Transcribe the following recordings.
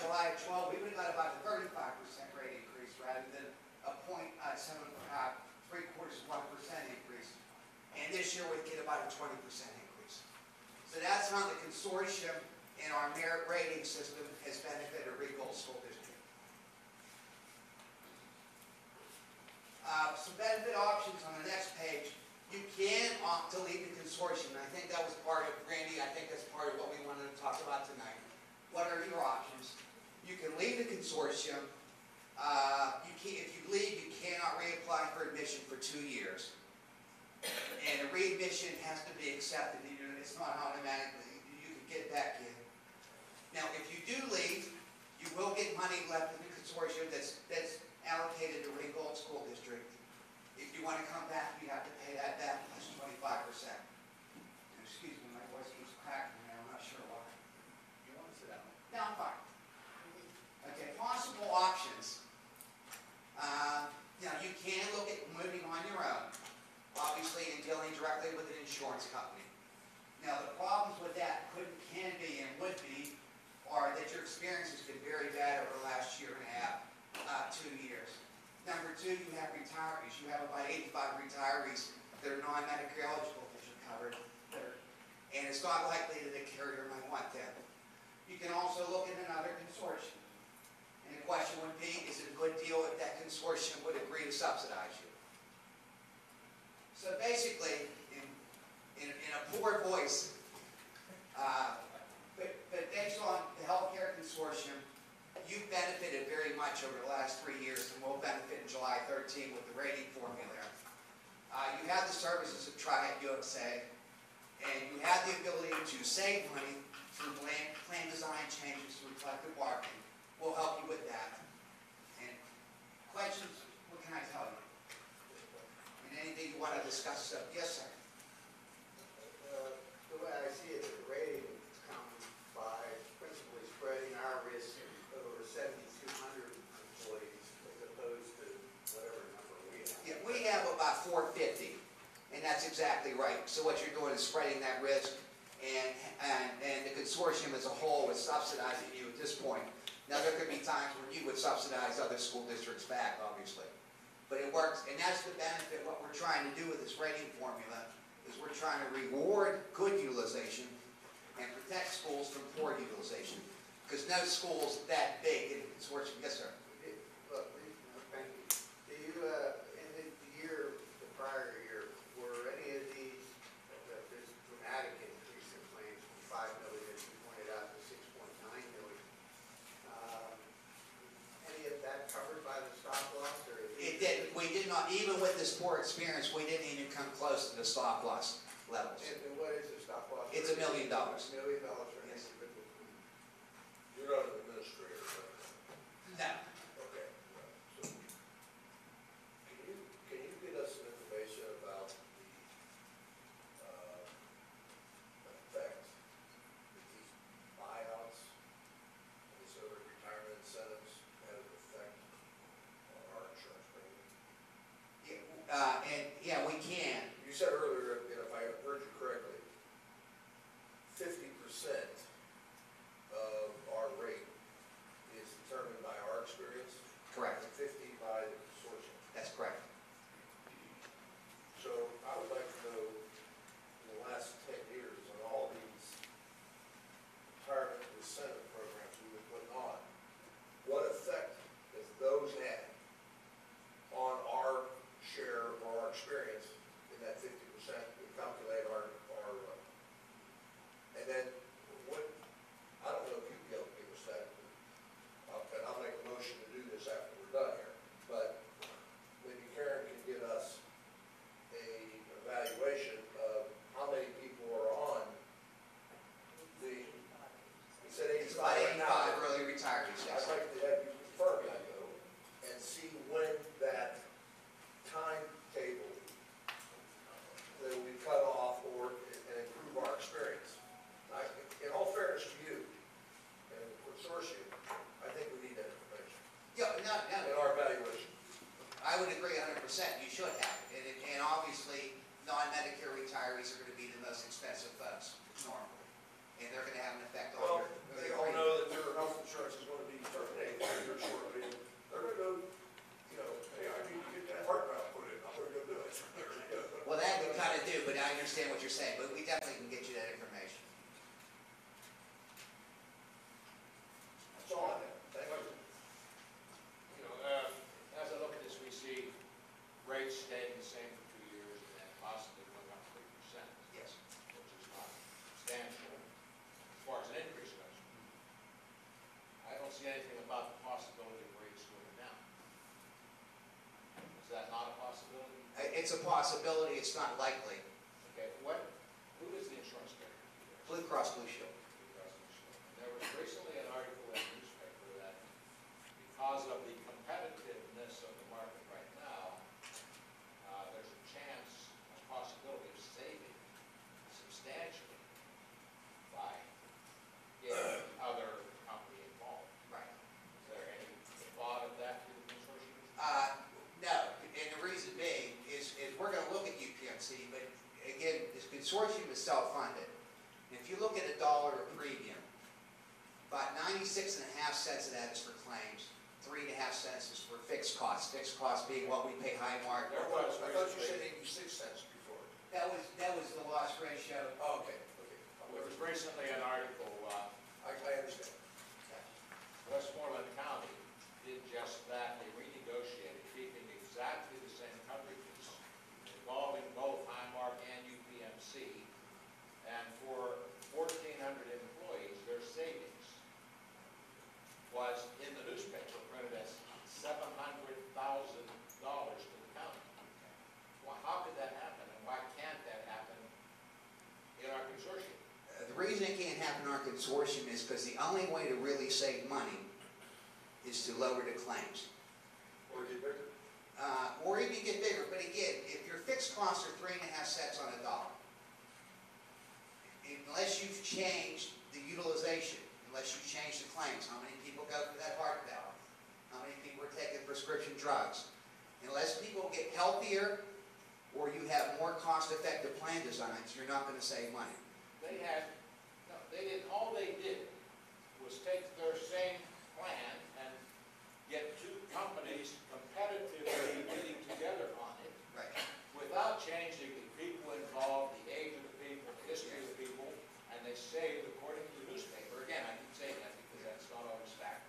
July of 12, we would have got about a 35% rate increase rather than a 0.75% increase. And this year we'd get about a 20% increase. So that's how the consortium in our merit rating system has benefited Ringgold School District. Some benefit options on the next page. You can opt to leave the consortium. I think that was part of, Randy, I think that's part of what we wanted to talk about tonight. What are your options? You can leave the consortium. If you leave, you cannot reapply for admission for 2 years. And a readmission has to be accepted. It's not automatically. You can get back in. Now, if you do leave, you will get money left in the consortium that's allocated to Ringgold School District. If you want to come back, you have to pay that back plus 25%. Excuse me, my voice keeps cracking there. I'm not sure why. You want to sit down? No, I'm fine. Okay, possible options. Now, you can look at moving on your own, obviously, and dealing directly with an insurance company. Now, the problems with that can be and would be are that your experience has been very bad over the last year and a half, 2 years. Number 2, you have retirees. You have about 85 retirees that are non-Medicare eligible because you're covered. And it's not likely that a carrier might want them. You can also look at another consortium. And the question would be, is it a good deal if that consortium would agree to subsidize you? So basically, in a poor voice, but based on the healthcare consortium, you've benefited very much over the last 3 years and will benefit in July 13 with the rating formula. You have the services of Triad USA, and you have the ability to save money through plan design changes through collective bargaining. We'll help you with that. And questions, what can I tell you? And anything you want to discuss? So, yes, sir. The way I see it, the rating comes by principally spreading our risk over 7,200 employees as opposed to whatever number we have. Yeah, we have about 450, and that's exactly right. So what you're doing is spreading that risk, and the consortium as a whole is subsidizing you at this point. Now, there could be times when you would subsidize other school districts back, obviously. But it works, and that's the benefit. What we're trying to do with this rating formula is we're trying to reward good utilization and protect schools from poor utilization. Because no school's that big in the consortium. Yes, sir. Look, thank you. Do you, in the year, the prior year, were any of these, this dramatic increase in claims from 5 million, as you pointed out, to 6.9 million? Any of that covered by the stop loss? Or it did. We did not, even with this poor experience, we didn't even come close to the stop loss levels. And what is the stop loss? It's $1 million. $1 million for an Yes. individual. You're not an administrator, right? No. Okay. So, can you get us some information about the effect that these buyouts and these other retirement incentives had an effect on our insurance premium? Yeah, we can. You said earlier, and if I heard you correctly, 50% understand what you're saying, but we definitely can get you that information. That's all I have. Thank you. You know, as I look at this, we see rates staying the same for 2 years and then possibly going up 3%, Yes. which is not substantial as far as an increase goes. I don't see anything about the possibility of rates going down. Is that not a possibility? It's a possibility, it's not likely. Okay, who is the insurance carrier? Blue Cross Blue Shield. There was recently an article in the newspaper that because of the competitiveness of the market right now, there's a chance, a possibility of saving substantially by getting the other company involved. Right. Is there any thought of that through the consortium? No, and the reason being is we're gonna look at UPMC, but again, this consortium is self-funded. And if you look at $1 of premium, about 96.5 cents of that is for claims, 3.5 cents is for fixed costs being what we pay Highmark. I thought you said 86 cents before. That was the loss ratio. Oh, okay, okay. There was recently an article, I understand. Westmoreland County did just that. They renegotiated, keeping exactly the same coverages involving both Highmark and UPMC. And for 1,400 employees, their savings was in the newspaper printed as $700,000 to the county. Well, how could that happen, and why can't that happen in our consortium? The reason it can't happen in our consortium is because the only way to really save money is to lower the claims. Or get bigger. Or even get bigger, but again, if your fixed costs are 3.5 cents on $1, unless you've changed the utilization, unless you change the claims, how many people go for that heart valve, how many people are taking prescription drugs, unless people get healthier or you have more cost-effective plan designs, you're not going to save money. All they did was take their same plan and get two companies competitively bidding together on it Right. without changing the people involved, the age of the people, the history of the people, and they saved, according to the newspaper, again, I keep saying that because that's not always fact,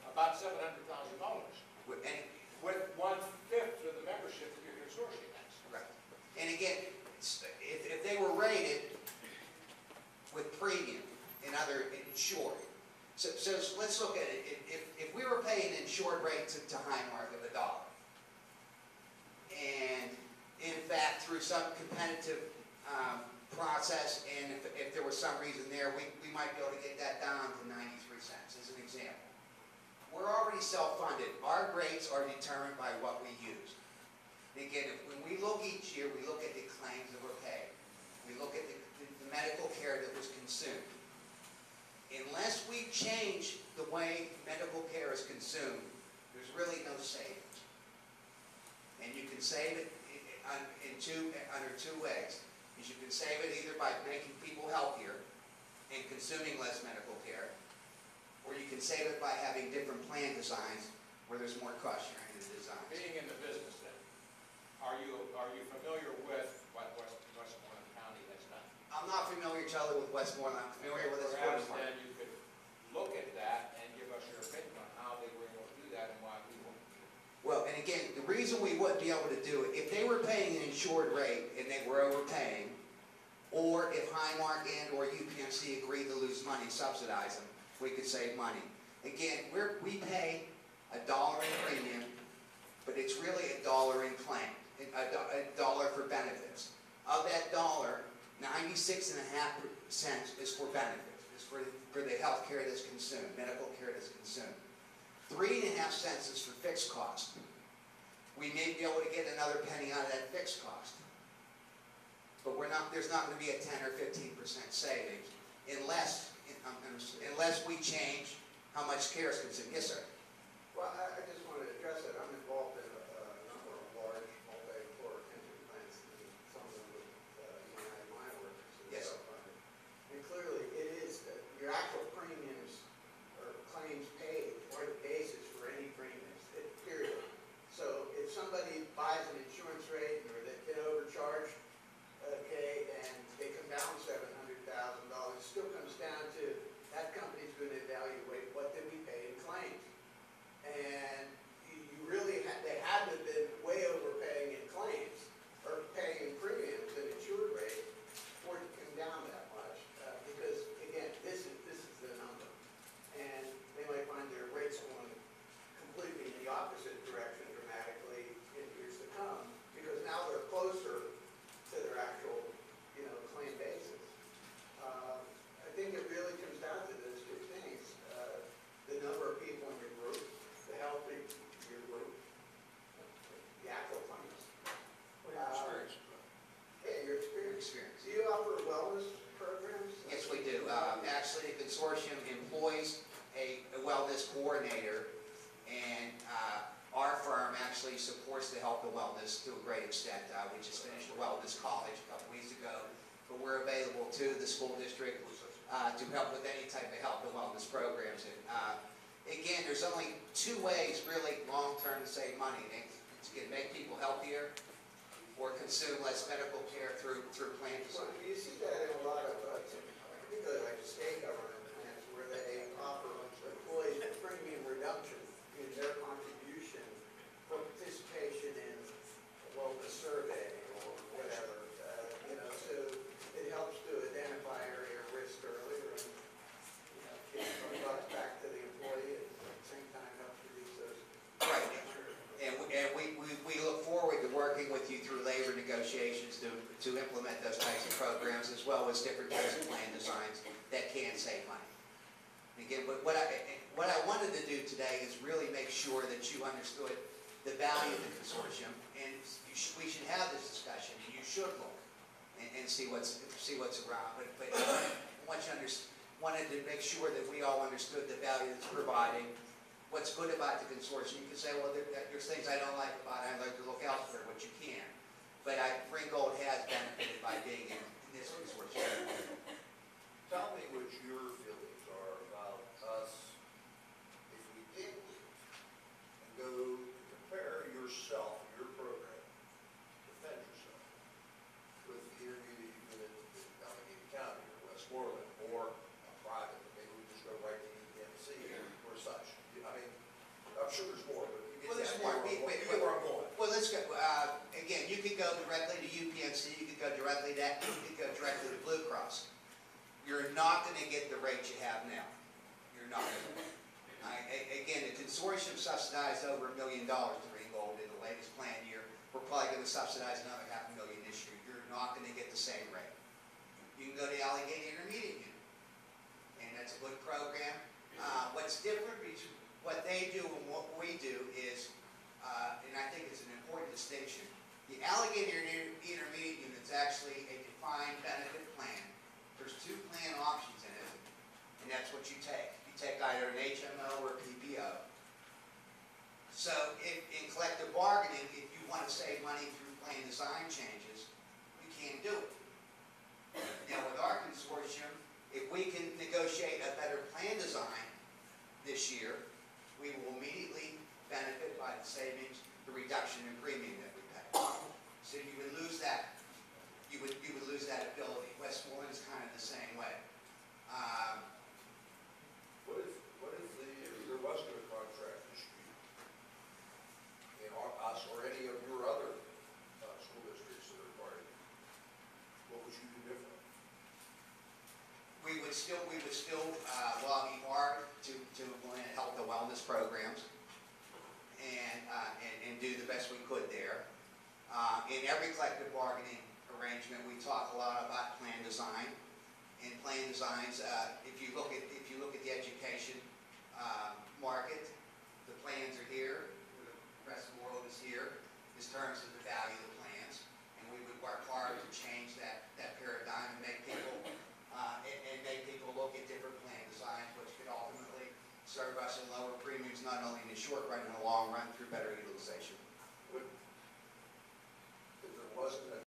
about $700,000 And, with 1/5 of the membership of your consortium. right. And again, if they were rated with premium and other insured, so let's look at it. If we were paying an insured rate to Highmark of $1, and in fact through some competitive process, and if there was some reason there, we might be able to get that down to 93 cents as an example. We're already self-funded. Our rates are determined by what we use. And again, when we look each year, we look at the claims that were paid. We look at the medical care that was consumed. Unless we change the way medical care is consumed, there's really no savings. And you can save it under two ways. You can save it either by making people healthier and consuming less medical care, or you can save it by having different plan designs where there's more cost sharing in the design. Being in the business then, are you familiar with what Westmoreland County has done? I'm not familiar totally with Westmoreland. I'm familiar with this Perhaps one. then you could look at that and give us your opinion on how they were able to do that and why we won't. Well, and again, the reason we wouldn't be able to do it, if they were paying an insured rate and they were overpaying, or if Highmark and or UPMC agreed to lose money, subsidize them, we could save money. Again, we pay $1 in premium, but it's really $1 in claim, $1 for benefits. Of that $1, 96.5 cents is for benefits, is for the health care that's consumed, medical care that's consumed. 3.5 cents is for fixed cost. We may be able to get another penny out of that fixed cost, but there's not going to be a 10 or 15% savings unless we change how much care is consumed. Yes, sir. Well, I just wanted to address that. I'm involved in a number of large multi-employer pension plans, and some of them with United Mine Workers. Yes. And clearly, it is that your actual premiums or claims paid are the basis for any premiums, period. So if somebody buys an insurance rate or they get overcharged, okay, wellness coordinator, and our firm actually supports the health and wellness to a great extent. We just finished a wellness college a couple weeks ago, but we're available to the school district to help with any type of health and wellness programs. And again, there's only two ways really long-term to save money. It's to make people healthier or consume less medical care through plan So design. you see that in a lot of, particularly like the state government plans, where they offer employees a premium reduction in their contribution for participation in a wellness survey or whatever. So it helps to identify area of risk earlier and, get some bucks back to the employee and at the same time helps reduce those. Right. And we look forward to working with you through labor negotiations to implement those types of programs, as well as different types of plan designs that can save money. Again, but what I wanted to do today is really make sure that you understood the value of the consortium, and we should have this discussion, and you should look and see what's around. But I wanted to make sure that we all understood the value it's providing. What's good about the consortium? You can say, well, there's things I don't like about it. I'd like to look elsewhere, which you can. But Ringgold has benefited by being in this consortium. Tell me what your feelings are about us, if we did leave, and go compare yourself, your program, defend yourself, with the intermediate unit in Allegheny County or Westmoreland, or a private, maybe we just go right to EMC or such. I mean, I'm sure there's more, but you Well, get there's that. more. You get where I'm going. Well, let's go. Again, you could go directly to UPMC. You could go directly to Blue Cross. You're not going to get the rate you have now. You're not. Again, the consortium subsidized over $1 million to Ringgold in the latest plan year. We're probably going to subsidize another $500,000 this year. You're not going to get the same rate. You can go to Allegheny Intermediate Unit, and that's a good program. What's different between what they do and what we do is, and I think it's an important distinction, the Allegheny Intermediate Unit is actually a defined benefit plan. There's two plan options in it, and that's what you take. You take either an HMO or a PPO. So in collective bargaining, if you want to save money through plan design changes, you can't do it. Now with our consortium, if we can negotiate a better plan design this year, we will immediately benefit by the savings, the reduction in premium that we pay. So you would lose that. You would lose that ability. Westmoreland is kind of the same way. What if there wasn't a contract dispute in us or any of your other school districts that are part of it? What would you do different? We would still lobby hard to implement health and wellness programs and do the best we could there. In every collective bargaining arrangement, we talk a lot about plan design. In plan designs, if you look at the education market, the plans are here. The rest of the world is here in terms of the value of the plans, and we would work hard to change that